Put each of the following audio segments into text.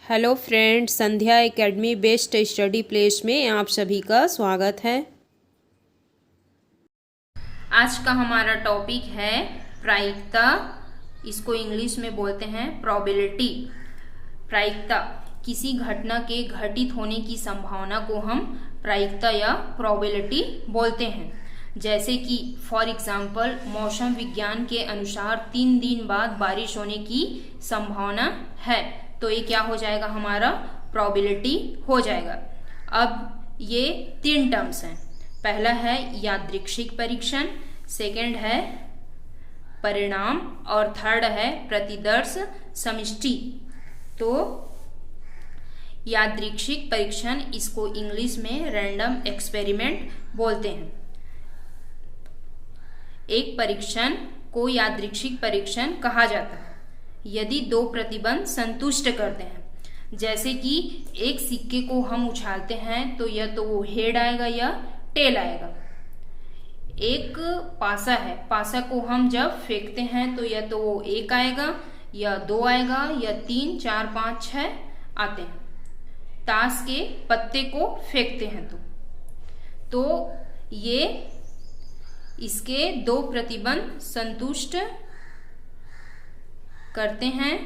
Hello friends, संध्या academy best study place में आप सभी का स्वागत है। आज का हमारा टॉपिक है प्रायिकता। इसको इंग्लिश में बोलते हैं प्रोबेबिलिटी। प्रायिकता, किसी घटना के घटित होने की संभावना को हम प्रायिकता या प्रोबेबिलिटी बोलते हैं। जैसे कि फॉर एग्जाम्पल मौसम विज्ञान के अनुसार 3 दिन बाद बारिश होने की संभावना है, तो ये क्या हो जाएगा, हमारा प्रोबेबिलिटी हो जाएगा। अब ये 3 टर्म्स हैं। पहला है यादृच्छिक परीक्षण, सेकंड है परिणाम और थर्ड है प्रतिदर्श समष्टि। तो यादृच्छिक परीक्षण, इसको इंग्लिश में रैंडम एक्सपेरिमेंट बोलते हैं। एक परीक्षण को यादृच्छिक परीक्षण कहा जाता है यदि 2 प्रतिबंध संतुष्ट करते हैं। जैसे कि एक सिक्के को हम उछालते हैं तो या तो वो हेड आएगा या टेल आएगा। एक पासा है, पासा को हम जब फेंकते हैं तो या तो वो 1 आएगा या 2 आएगा या 3, 4, 5, 6 आते हैं। ताश के पत्ते को फेंकते हैं तो ये इसके 2 प्रतिबंध संतुष्ट करते हैं।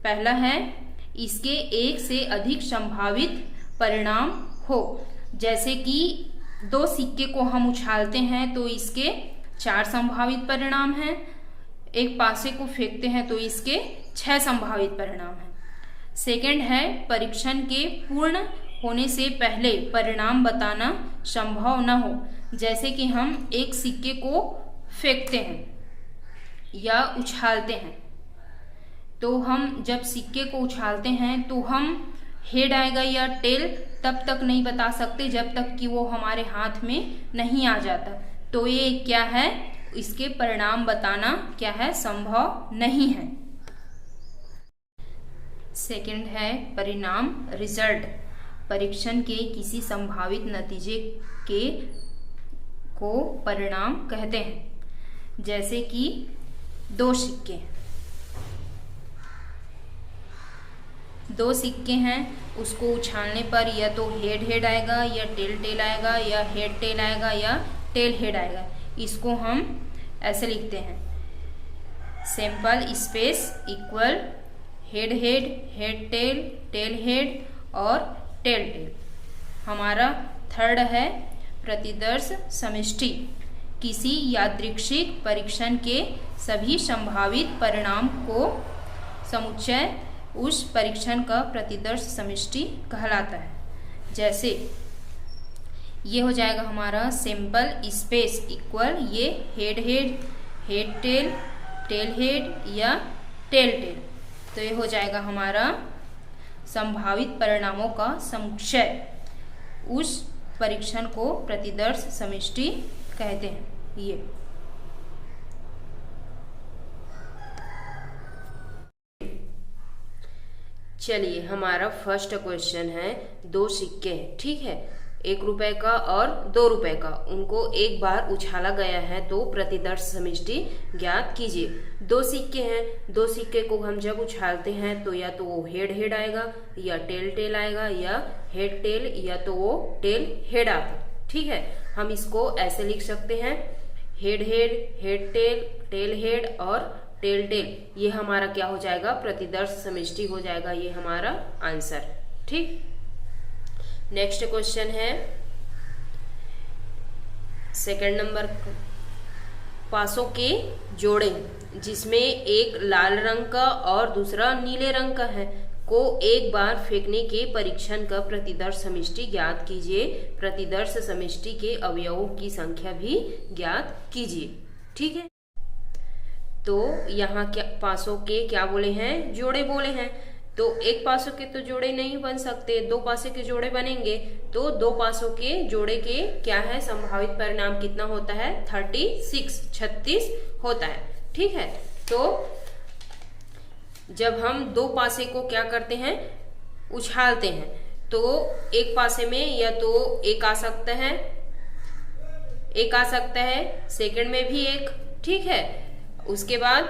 पहला है इसके 1 से अधिक संभावित परिणाम हो। जैसे कि 2 सिक्के को हम उछालते हैं तो इसके 4 संभावित परिणाम हैं। एक पासे को फेंकते हैं तो इसके 6 संभावित परिणाम हैं। सेकंड है परीक्षण के पूर्ण होने से पहले परिणाम बताना संभव न हो। जैसे कि हम एक सिक्के को फेंकते हैं या उछालते हैं, तो हम जब सिक्के को उछालते हैं तो हम हेड आएगा या टेल तब तक नहीं बता सकते जब तक कि वो हमारे हाथ में नहीं आ जाता। तो ये क्या है, इसके परिणाम बताना क्या है, संभव नहीं है। सेकंड है परिणाम, रिजल्ट। परीक्षण के किसी संभावित नतीजे को परिणाम कहते हैं। जैसे कि 2 सिक्के हैं, उसको उछालने पर या तो हेड आएगा या टेल आएगा या हेड टेल आएगा या टेल हेड आएगा। इसको हम ऐसे लिखते हैं, sample space equal head tail, tail head और टेल टेल। हमारा थर्ड है प्रतिदर्श समष्टि। किसी यादृच्छिक परीक्षण के सभी संभावित परिणाम को समुच्चय उस परीक्षण का प्रतिदर्श समष्टि कहलाता है। जैसे ये हो जाएगा हमारा सैंपल स्पेस इक्वल ये हेड टेल, टेल हेड या टेल टेल। तो ये हो जाएगा हमारा संभावित परिणामों का समुच्चय। उस परीक्षण को प्रतिदर्श समष्टि कहते हैं। ये चलिए, हमारा फर्स्ट क्वेश्चन है, 2 सिक्के हैं, ठीक है, 1 रुपए का और 2 रुपए का, उनको एक बार उछाला गया है तो प्रतिदर्श समष्टि ज्ञात कीजिए। 2 सिक्के हैं, 2 सिक्के को हम जब उछालते हैं तो या तो वो हेड आएगा या टेल आएगा या हेड टेल या तो वो टेल हेड आता। ठीक है, हम इसको ऐसे लिख सकते हैं, हेड टेल, टेल हेड और टेल टेल। ये हमारा क्या हो जाएगा, प्रतिदर्श समष्टि हो जाएगा। ये हमारा आंसर। ठीक, नेक्स्ट क्वेश्चन है सेकंड नंबर, पासों के जोड़े जिसमें एक लाल रंग का और दूसरा नीले रंग का है को एक बार फेंकने के परीक्षण का प्रतिदर्श समष्टि ज्ञात कीजिए। प्रतिदर्श समष्टि के अवयवों की संख्या भी ज्ञात कीजिए। ठीक है, तो यहाँ क्या पासों के क्या बोले हैं, जोड़े बोले हैं। तो एक पासों के तो जोड़े नहीं बन सकते, 2 पासे के जोड़े बनेंगे। तो 2 पासों के जोड़े के क्या है, संभावित परिणाम कितना होता है, 36 होता है। ठीक है, तो जब हम 2 पासे को क्या करते हैं, उछालते हैं, तो एक पासे में या तो 1 आ सकता है, सेकंड में भी 1। ठीक है, उसके बाद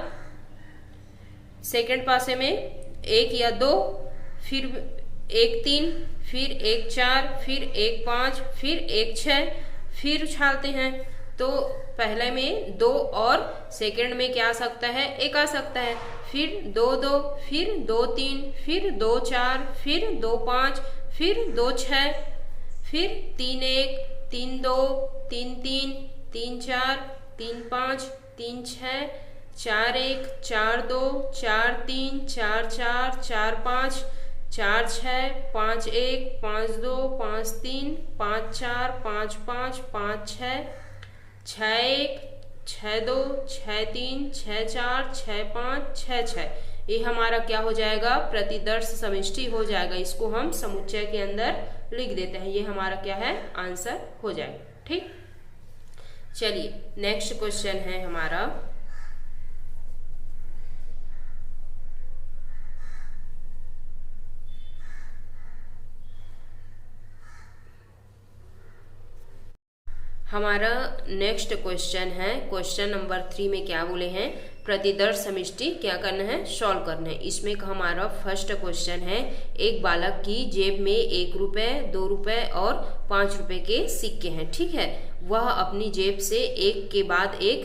सेकंड पासे में 1 या 2, फिर 1 3, फिर 1 4, फिर 1 5, फिर 1 6, फिर उछालते हैं तो पहले में 2 और सेकंड में क्या आ सकता है, 1 आ सकता है। फिर 2 2, फिर 2 3, फिर 2 4, फिर 2 5, फिर 2 6, फिर 3 1, 3 2, 3 3, 3 4, 3 5, 3 6, 4 1, 4 2, 4 3, 4 4, 4 5, 4 6, 5 1, 5 2, 5 3, 5 4, 5 5, 5 6, 6 1, 6 2, 6 3, 6 4, 6 5, 6 6। ये हमारा क्या हो जाएगा, प्रतिदर्श समष्टि हो जाएगा। इसको हम समुच्चय के अंदर लिख देते हैं। ये हमारा क्या है, आंसर हो जाएगा। ठीक, चलिए नेक्स्ट क्वेश्चन है हमारा नेक्स्ट क्वेश्चन है, क्वेश्चन नंबर 3 में क्या बोले हैं, प्रतिदर्श समष्टि क्या करना है, सॉल्व करना है। इसमें हमारा फर्स्ट क्वेश्चन है, एक बालक की जेब में 1 रुपए, 2 रुपए और 5 रुपए के सिक्के हैं। ठीक है, वह अपनी जेब से एक के बाद एक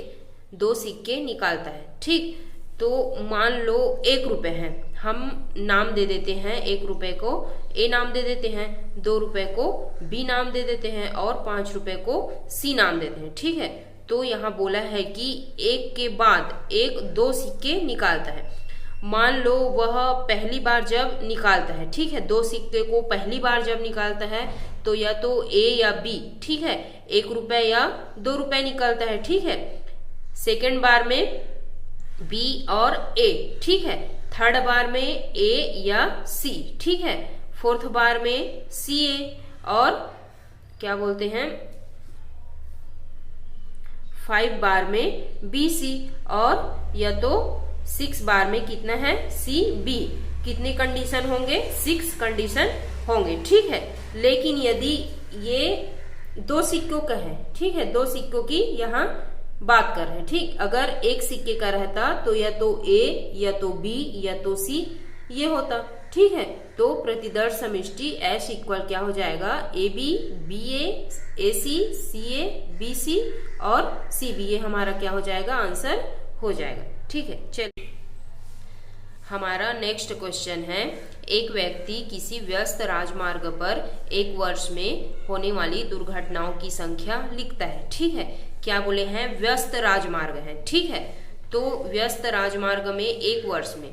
2 सिक्के निकालता है। ठीक, तो मान लो 1 रुपए है, हम नाम दे देते हैं 1 रुपए को ए नाम दे देते हैं, 2 रुपए को बी नाम दे देते हैं और 5 रुपए को सी नाम देते हैं। ठीक है, तो यहाँ बोला है कि एक के बाद एक 2 सिक्के निकालता है। मान लो वह पहली बार जब निकालता है, ठीक है, 2 सिक्के को पहली बार जब निकालता है तो या तो ए या बी, ठीक है, 1 रुपए या 2 रुपए निकालता है। ठीक है, सेकेंड बार में बी और ए, ठीक है, थर्ड बार में ए या सी, ठीक है, फोर्थ बार में सी ए और क्या बोलते हैं 5 बार में बी सी और या तो 6 बार में कितना है सी बी। कितने कंडीशन होंगे, 6 कंडीशन होंगे। ठीक है, लेकिन यदि ये 2 सिक्कों का है, ठीक है, 2 सिक्कों की यहाँ बात कर रहे हैं। ठीक, अगर एक सिक्के का रहता तो या तो ए या तो बी या तो सी ये होता। ठीक है, तो प्रतिदर्श समष्टि एस इक्वल क्या हो जाएगा, A B, B A C A, B C और सी बी। ये हमारा क्या हो जाएगा, आंसर हो जाएगा। ठीक है, चलिए हमारा नेक्स्ट क्वेश्चन है, एक व्यक्ति किसी व्यस्त राजमार्ग पर 1 वर्ष में होने वाली दुर्घटनाओं की संख्या लिखता है। ठीक है, क्या बोले हैं, व्यस्त राजमार्ग है। ठीक है, तो व्यस्त राजमार्ग में 1 वर्ष में,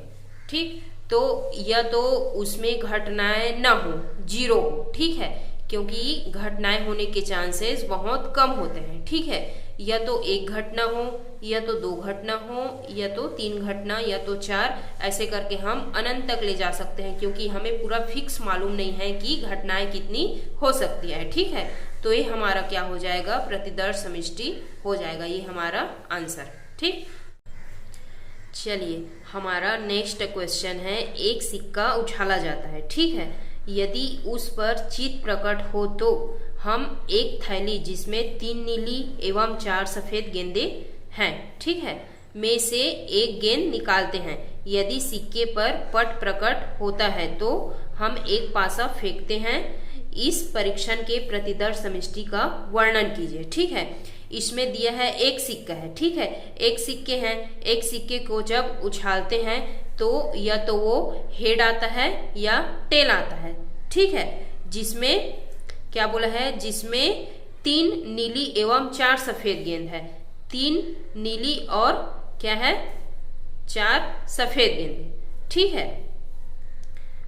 ठीक, तो या तो उसमें घटनाएं ना हो, 0 हो। ठीक है, क्योंकि घटनाएं होने के चांसेस बहुत कम होते हैं। ठीक है, या तो 1 घटना हो या तो 2 घटना हो या तो 3 घटना या तो 4, ऐसे करके हम अनंत तक ले जा सकते हैं, क्योंकि हमें पूरा फिक्स मालूम नहीं है कि घटनाएं कितनी हो सकती है। ठीक है, तो ये हमारा क्या हो जाएगा, प्रतिदर्श समष्टि हो जाएगा। ये हमारा आंसर। ठीक, चलिए हमारा नेक्स्ट क्वेश्चन है, एक सिक्का उछाला जाता है। ठीक है, यदि उस पर चित्त प्रकट हो तो हम एक थैली जिसमें 3 नीली एवं 4 सफेद गेंदे हैं, ठीक है, में से एक गेंद निकालते हैं। यदि सिक्के पर पट प्रकट होता है तो हम एक पासा फेंकते हैं। इस परीक्षण के प्रतिदर्श समष्टि का वर्णन कीजिए। ठीक है, इसमें दिया है एक सिक्का है। ठीक है, एक सिक्के हैं, एक सिक्के को जब उछालते हैं तो या तो वो हेड आता है या टेल आता है। ठीक है, जिसमें क्या बोला है, जिसमें 3 नीली एवं 4 सफेद गेंद है। 3 नीली और क्या है 4 सफेद गेंद। ठीक है,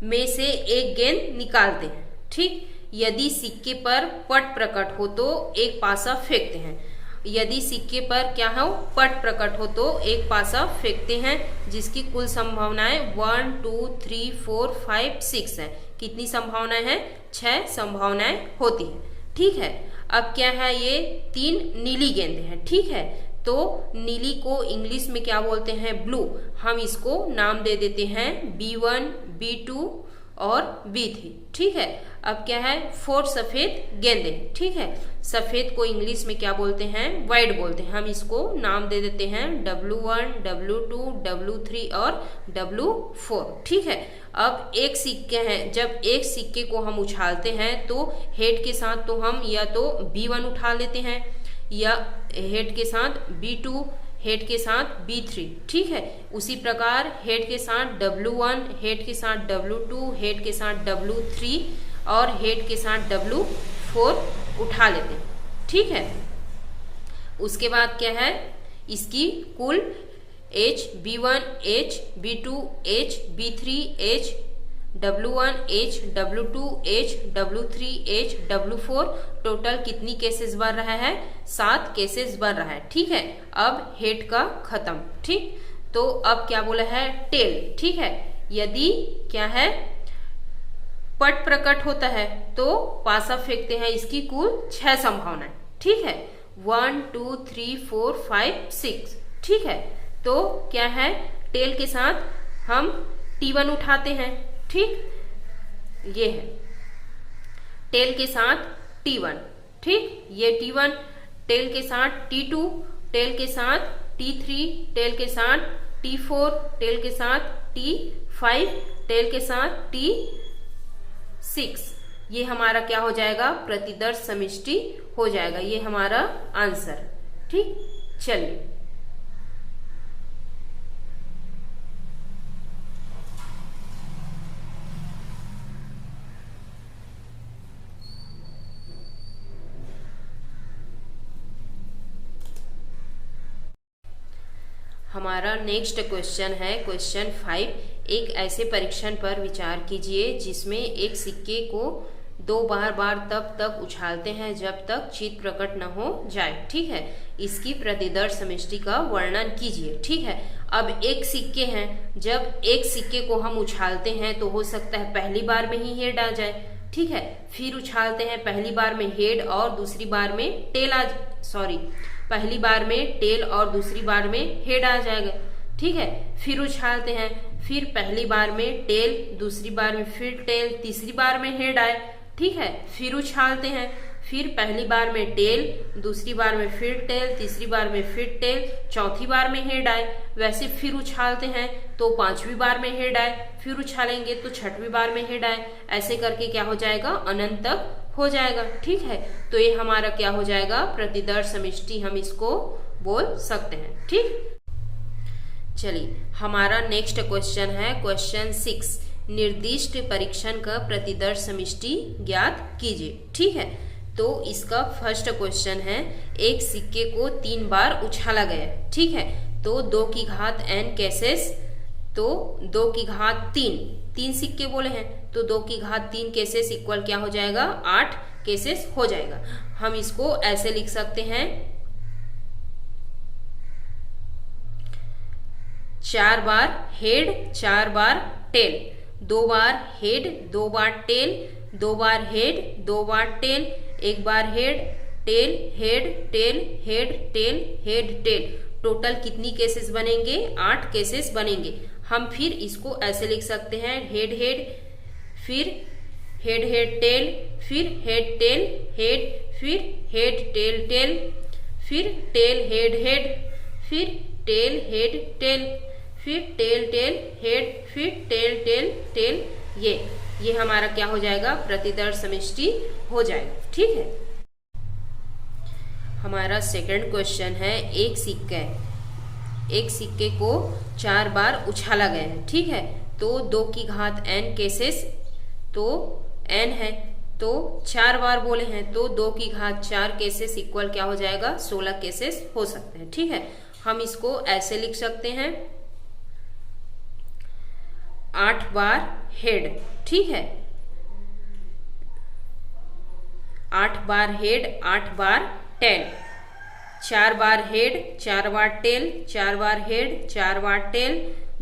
में से एक गेंद निकालते हैं। ठीक, यदि सिक्के पर पट प्रकट हो तो एक पासा फेंकते हैं। यदि सिक्के पर क्या हो, पट प्रकट हो तो एक पासा फेंकते हैं, जिसकी कुल संभावनाएं 1 2 3 4 5 6 है। कितनी संभावनाएं हैं, 6 संभावनाएं होती है। ठीक है, अब क्या है, ये 3 नीली गेंदें हैं। ठीक है, तो नीली को इंग्लिश में क्या बोलते हैं, ब्लू। हम इसको नाम दे देते हैं B1 B2 और B3। ठीक है, अब क्या है, 4 सफेद गेंदे। ठीक है, सफेद को इंग्लिश में क्या बोलते हैं, वाइट बोलते हैं। हम इसको नाम दे देते हैं W1 W2 W3 और W4। ठीक है, अब एक सिक्के हैं, जब एक सिक्के को हम उछालते हैं तो हेड के साथ तो हम या तो B1 उठा लेते हैं या हेड के साथ B2, हेड के साथ B3, ठीक है। उसी प्रकार हेड के साथ W1, हेड के साथ W2, हेड के साथ W3 और हेड के साथ W4 उठा लेते हैं, ठीक है। उसके बाद क्या है, इसकी कुल H B1 H B2 H B3 H W1 H W2 H W3 H W4 total कितनी केसेस बन रहा है, 7 केसेस बन रहा है, ठीक है। अब हेड का खत्म, ठीक। तो अब क्या बोला है, टेल, ठीक है। यदि क्या है, पट प्रकट होता है तो पासा फेंकते हैं, इसकी कुल 6 संभावनाएं, ठीक है। 1 2 3 4 5 6, ठीक है। तो क्या है, टेल के साथ हम T1 उठाते हैं, ठीक, ये है टेल के साथ T1, ठीक, ये T1, टेल के साथ T2, टेल के साथ T3, टेल के साथ T4, टेल के साथ T5, टेल के साथ T6। ये हमारा क्या हो जाएगा, प्रतिदर्श समष्टि हो जाएगा, ये हमारा आंसर, ठीक। चलिए हमारा नेक्स्ट क्वेश्चन है क्वेश्चन 5। एक ऐसे परीक्षण पर विचार कीजिए जिसमें एक सिक्के को 2 बार तब तक उछालते हैं जब तक चित्त प्रकट न हो जाए, ठीक है। इसकी प्रतिदर्श समष्टि का वर्णन कीजिए, ठीक है। अब एक सिक्के हैं, जब एक सिक्के को हम उछालते हैं तो हो सकता है पहली बार में ही हेड आ जाए, ठीक है। फिर उछालते हैं, पहली बार में हेड और दूसरी बार में टेल पहली बार में टेल और दूसरी बार में हेड आ जाएगा, ठीक है। फिर उछालते हैं, फिर पहली बार में टेल, दूसरी बार में फिर टेल, तीसरी बार में हेड आए, ठीक है। फिर उछालते हैं, फिर पहली बार में टेल, दूसरी बार में फिर टेल, तीसरी बार में फिर टेल, चौथी बार में हेड आए। वैसे फिर उछालते हैं तो 5वीं बार में हेड आए, फिर उछालेंगे तो 6वीं बार में हेड आए, ऐसे करके क्या हो जाएगा, अनंत तक हो जाएगा, ठीक है। तो ये हमारा क्या हो जाएगा, प्रतिदर्श समष्टि हम इसको बोल सकते हैं, ठीक। चलिए हमारा नेक्स्ट क्वेश्चन है क्वेश्चन 6। निर्दिष्ट परीक्षण का प्रतिदर्श समष्टि ज्ञात कीजिए, ठीक है। तो इसका फर्स्ट क्वेश्चन है, एक सिक्के को 3 बार उछाला गया, ठीक है। तो 2 की घात n केसेस, तो 2 की घात 3 सिक्के बोले हैं, तो 2 की घात 3 केसेस इक्वल क्या हो जाएगा, 8 केसेस हो जाएगा। हम इसको ऐसे लिख सकते हैं, 4 बार हेड 4 बार टेल, 2 बार हेड 2 बार टेल, 2 बार हेड 2 बार टेल, 1 बार head tail head tail head tail head tail. Total कितनी केसेस बनेंगे, 8 केसेस बनेंगे। हम फिर इसको ऐसे लिख सकते हैं, हेड हेड, फिर हेड हेड टेल, फिर हेड टेल हेड, फिर हेड टेल टेल, फिर टेल हेड हेड, फिर टेल हेड टेल, फिर टेल टेल हेड, फिर टेल टेल टेल। ये हमारा क्या हो जाएगा, प्रतिदर्श समष्टि हो जाएगा, ठीक है। हमारा सेकंड क्वेश्चन है, एक सिक्के को 4 बार उछाला गया है, ठीक है। तो 2 की घात n केसेस, तो n है, तो 4 बार बोले हैं, तो 2 की घात 4 केसेस इक्वल क्या हो जाएगा, 16 केसेस हो सकते हैं, ठीक है। हम इसको ऐसे लिख सकते हैं, 8 बार हेड, ठीक है, 8 बार हेड 8 बार टेल, 4 बार हेड 4 बार टेल, 4 बार हेड 4 बार टेल,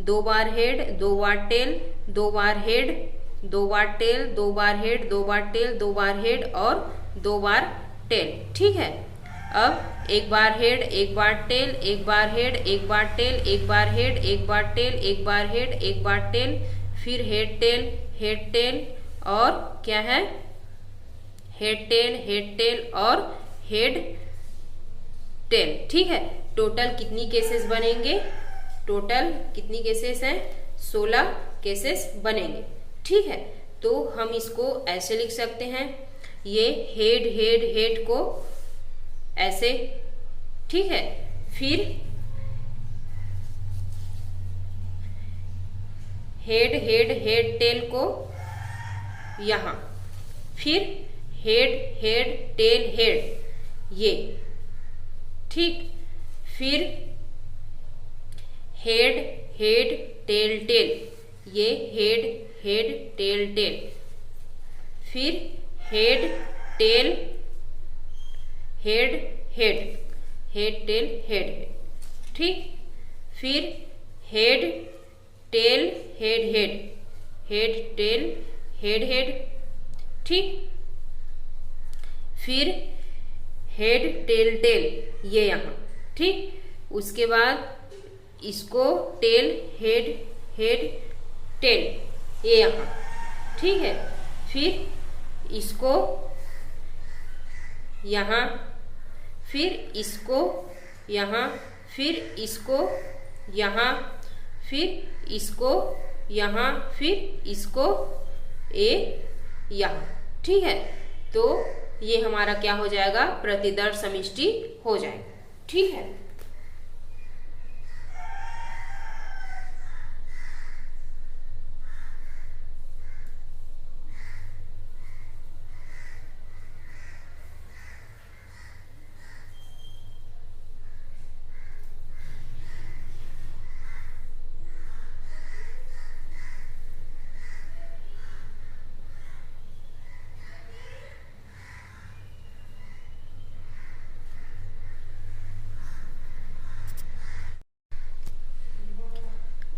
2 बार हेड 2 बार टेल, 2 बार हेड 2 बार टेल, 2 बार हेड 2 बार टेल, 2 बार हेड और 2 बार टेल, ठीक है। अब 1 बार हेड 1 बार टेल, 1 बार हेड 1 बार टेल, 1 बार हेड 1 बार टेल, 1 बार हेड 1 बार टेल, फिर हेड टेल और क्या है, हेड टेल और हेड टेल, ठीक है। टोटल कितनी केसेस बनेंगे, टोटल कितनी केसेस हैं, 16 केसेस बनेंगे। ठीक है, तो हम इसको ऐसे लिख सकते हैं, ये हेड हेड हेड को ऐसे, ठीक है, फिर हेड हेड हेड टेल को यहां, फिर हेड हेड टेल हेड ये, ठीक, फिर हेड हेड टेल टेल ये हेड हेड टेल टेल, फिर head tail head head head tail head head, ठीक, फिर head tail head head head tail head head, ठीक, फिर हेड टेल टेल ये यहां, ठीक, उसके बाद इसको टेल हेड हेड टेल ये यहां, ठीक है, फिर इसको यहां, फिर इसको यहां, फिर इसको यहां, फिर इसको यहां, फिर इसको यहां, ठीक है। तो ये हमारा क्या हो जाएगा, प्रतिदर्श समष्टि हो जाएगा। ठीक है,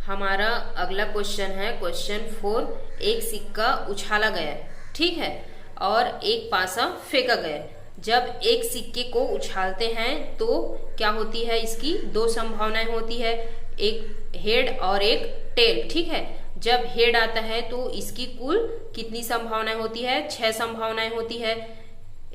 हमारा अगला क्वेश्चन है क्वेश्चन 4। एक सिक्का उछाला गया, ठीक है, और एक पासा फेंका गया। जब एक सिक्के को उछालते हैं तो क्या होती है, इसकी दो संभावनाएं होती है, एक हेड और एक टेल, ठीक है। जब हेड आता है तो इसकी कुल कितनी संभावनाएं होती है, 6 संभावनाएं होती है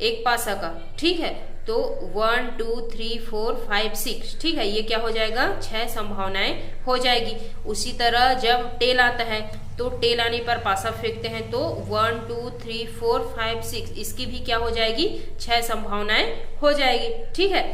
एक पासा का, ठीक है। तो 1 2 3 4 5 6, ठीक है, ये क्या हो जाएगा, 6 संभावनाएं हो जाएगी। उसी तरह जब टेल आता है तो टेल आने पर पासा फेंकते हैं तो 1 2 3 4 5 6, इसकी भी क्या हो जाएगी, 6 संभावनाएं हो जाएगी, ठीक है।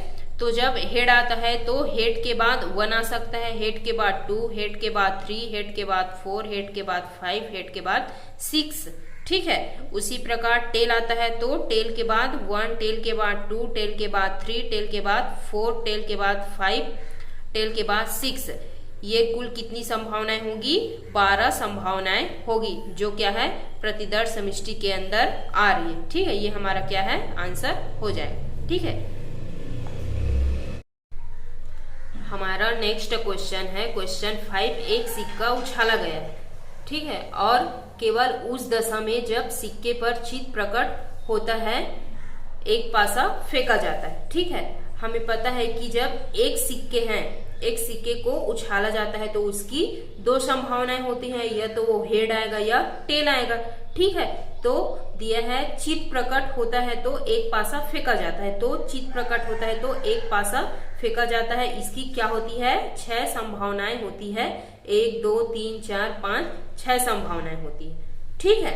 तो जब हेड आता है तो हेड के बाद 1 आ सकता है, हेड के बाद 2, हेड के बाद 3, हेड के बाद 4, हेड के बाद 5, हेड के बाद 6, ठीक है। उसी प्रकार टेल आता है तो टेल के बाद 1, टेल के बाद 2, टेल के बाद 3, टेल के बाद 4, टेल के बाद 5, टेल के बाद 6, ये कुल कितनी संभावनाएं होंगी, 12 संभावनाएं होगी, जो क्या है प्रतिदर्श समष्टि के अंदर आ रही है, ठीक है। ये हमारा क्या है, आंसर हो जाएगा, ठीक है। हमारा नेक्स्ट क्वेश्चन है क्वेश्चन 5। एक सिक्का उछाला गया, ठीक है, और केवल उस दशा में जब सिक्के पर चित्त प्रकट होता है एक पासा फेंका जाता है, ठीक है। हमें पता है कि जब एक सिक्के हैं, एक सिक्के को उछाला जाता है तो उसकी 2 संभावनाएं होती हैं, या तो वो हेड आएगा या टेल आएगा, ठीक है। तो दिया है चित्त प्रकट होता है तो एक पासा फेंका जाता है, तो चित्त प्रकट होता है तो एक पासा फेंका जाता है, इसकी क्या होती है, 6 संभावनाएं होती है, 1 2 3 4 5 6 संभावनाएं होती है, ठीक है।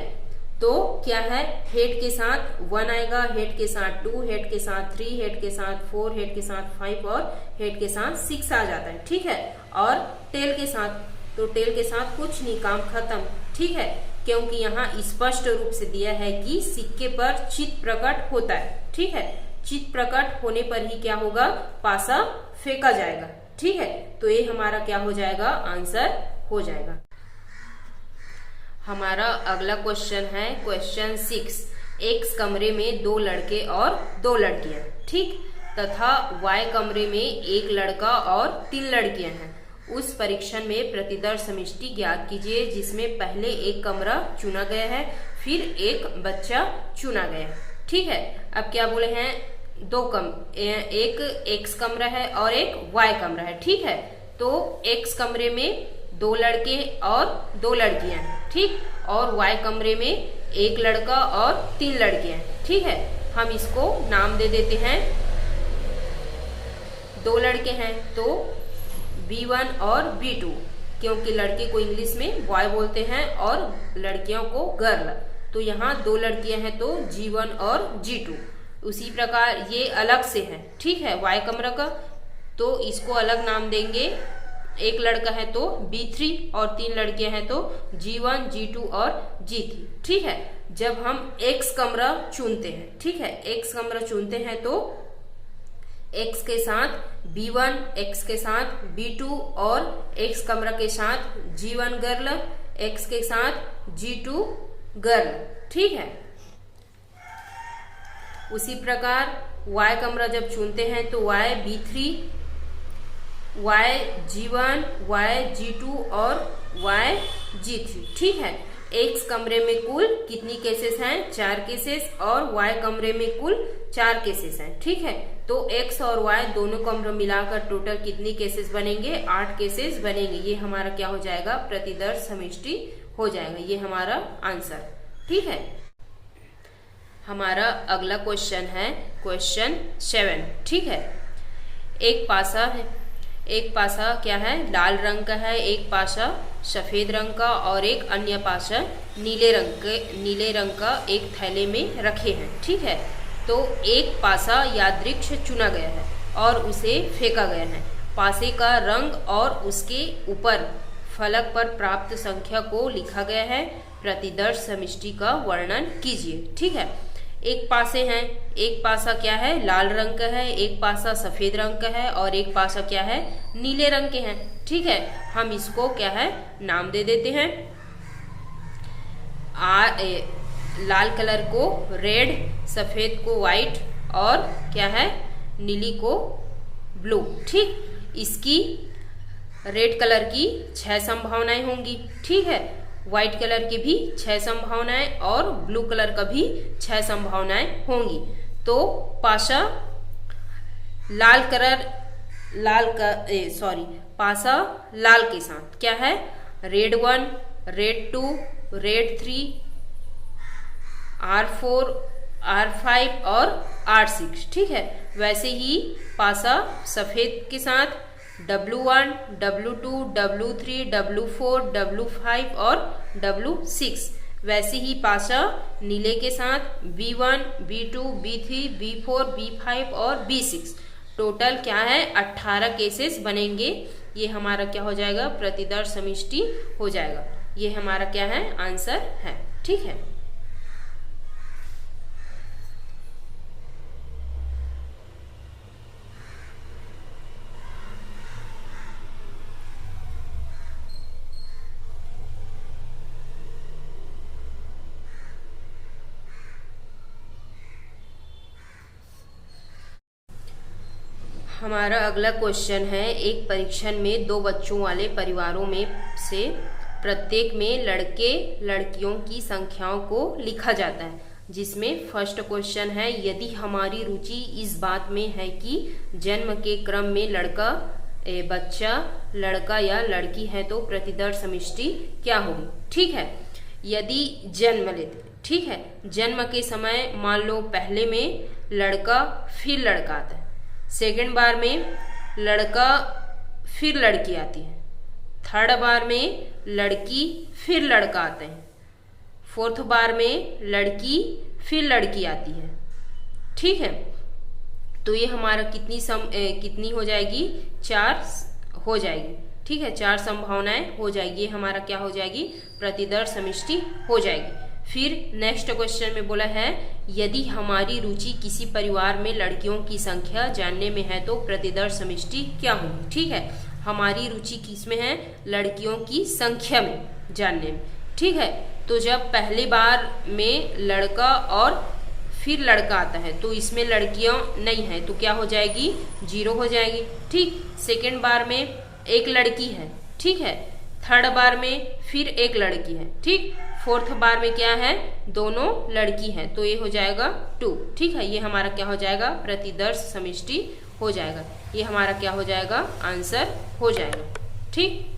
तो क्या है, हेड के साथ 1 आएगा, हेड के साथ 2, हेड के साथ 3, हेड के साथ 4, हेड के साथ 5 और हेड के साथ 6 आ जाता है, ठीक है। और टेल के साथ, तो टेल के साथ कुछ नहीं, काम खत्म, ठीक है, क्योंकि यहाँ स्पष्ट रूप से दिया है कि सिक्के पर चित्त प्रकट होता है, ठीक है। चित्त प्रकट होने पर ही क्या होगा, पासा फेंका जाएगा, ठीक है। तो ये हमारा क्या हो जाएगा, आंसर हो जाएगा। हमारा अगला क्वेश्चन है क्वेश्चन 6। एक कमरे में 2 लड़के और 2 लड़कियां, ठीक, तथा Y कमरे में 1 लड़का और 3 लड़कियां हैं। उस परीक्षण में प्रतिदर्श समष्टि ज्ञात कीजिए जिसमें पहले एक कमरा चुना गया है, फिर एक बच्चा चुना गया है, ठीक है। अब क्या बोले हैं, एक X कमरा है और एक Y कमरा है, ठीक है। तो X कमरे में 2 लड़के और 2 लड़कियां हैं, ठीक, और Y कमरे में 1 लड़का और 3 लड़कियां हैं, ठीक है। हम इसको नाम दे देते हैं, 2 लड़के हैं तो B1 और B2, क्योंकि लड़के को इंग्लिश में बॉय बोलते हैं और लड़कियों को गर्ल। तो यहाँ 2 लड़कियां हैं तो G1 और G2। उसी प्रकार ये अलग से है, ठीक है, Y कमरा का, तो इसको अलग नाम देंगे। एक लड़का है तो B3 और 3 लड़कियां हैं तो G1, G2 और G3, ठीक है। जब हम X कमरा चुनते हैं, ठीक है, X कमरा चुनते हैं तो X के साथ B1, X के साथ B2 और X कमरा के साथ G1 गर्ल, X के साथ G2 गर्ल, ठीक है। उसी प्रकार Y कमरा जब चुनते हैं तो Y B3, Y G1, Y G2 और Y G3, ठीक है। X कमरे में कुल कितनी केसेस हैं? 4 केसेस, और Y कमरे में कुल 4 केसेस हैं, ठीक है। तो X और Y दोनों कमरों मिलाकर टोटल कितनी केसेस बनेंगे? 8 केसेस बनेंगे। ये हमारा क्या हो जाएगा? प्रतिदर्श समष्टि हो जाएगा। ये हमारा आंसर, ठीक है। हमारा अगला क्वेश्चन है क्वेश्चन 7, ठीक है। एक पासा है, एक पासा क्या है? लाल रंग का है, एक पासा सफेद रंग का और एक अन्य पासा नीले रंग का एक थैले में रखे हैं, ठीक है। तो एक पासा यादृक्ष चुना गया है और उसे फेंका गया है। पासे का रंग और उसके ऊपर फलक पर प्राप्त संख्या को लिखा गया है। प्रतिदर्श समष्टि का वर्णन कीजिए, ठीक है। एक पासे हैं, एक पासा क्या है? लाल रंग का है, एक पासा सफेद रंग का है और एक पासा क्या है? नीले रंग के हैं, ठीक है। हम इसको क्या है? नाम दे देते हैं। लाल कलर को रेड, सफेद को व्हाइट और क्या है? नीली को ब्लू, ठीक। इसकी रेड कलर की 6 संभावनाएं होंगी, ठीक है। व्हाइट कलर की भी 6 संभावनाएं और ब्लू कलर का भी 6 संभावनाएं होंगी। तो पासा पासा लाल के साथ क्या है? Red 1, red 2, red 3, R4, R5 और R6, ठीक है। वैसे ही पासा सफेद के साथ W1, W2, W3, W4, W5 और W6। वैसे ही पासा नीले के साथ B1, B2, B3, B4, B5 और B6। टोटल क्या है? 18 केसेस बनेंगे। ये हमारा क्या हो जाएगा? प्रतिदर्श समष्टि हो जाएगा। ये हमारा क्या है? आंसर है, ठीक है। हमारा अगला क्वेश्चन है, एक परीक्षण में 2 बच्चों वाले परिवारों में से प्रत्येक में लड़के लड़कियों की संख्याओं को लिखा जाता है। जिसमें फर्स्ट क्वेश्चन है, यदि हमारी रुचि इस बात में है कि जन्म के क्रम में बच्चा लड़का या लड़की है तो प्रतिदर्श समष्टि क्या होगी, ठीक है। यदि जन्म लेते, ठीक है, जन्म के समय मान लो पहले में लड़का फिर लड़का आता है, सेकंड बार में लड़का फिर लड़की आती है, थर्ड बार में लड़की फिर लड़का आते हैं, फोर्थ बार में लड़की फिर लड़की आती है, ठीक है। तो ये हमारा कितनी हो जाएगी? 4 हो जाएगी, ठीक है। 4 संभावनाएं हो जाएगी। ये हमारा क्या हो जाएगी? प्रतिदर्श समष्टि हो जाएगी। फिर नेक्स्ट क्वेश्चन में बोला है, यदि हमारी रुचि किसी परिवार में लड़कियों की संख्या जानने में है तो प्रतिदर्श समष्टि क्या होगी, ठीक है। हमारी रुचि किसमें है? लड़कियों की संख्या में जानने में, ठीक है। तो जब पहली बार में लड़का और फिर लड़का आता है तो इसमें लड़कियां नहीं है तो क्या हो जाएगी? 0 हो जाएगी, ठीक। सेकेंड बार में एक लड़की है, ठीक है। थर्ड बार में फिर एक लड़की है, ठीक। फोर्थ बार में क्या है? दोनों लड़की हैं तो ये हो जाएगा 2, ठीक है। ये हमारा क्या हो जाएगा? प्रतिदर्श समष्टि हो जाएगा। ये हमारा क्या हो जाएगा? आंसर हो जाएगा, ठीक।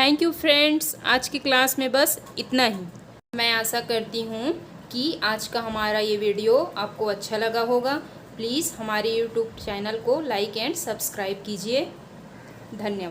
थैंक यू फ्रेंड्स, आज की क्लास में बस इतना ही। मैं आशा करती हूँ कि आज का हमारा ये वीडियो आपको अच्छा लगा होगा। प्लीज़ हमारे यूट्यूब चैनल को लाइक एंड सब्सक्राइब कीजिए। धन्यवाद।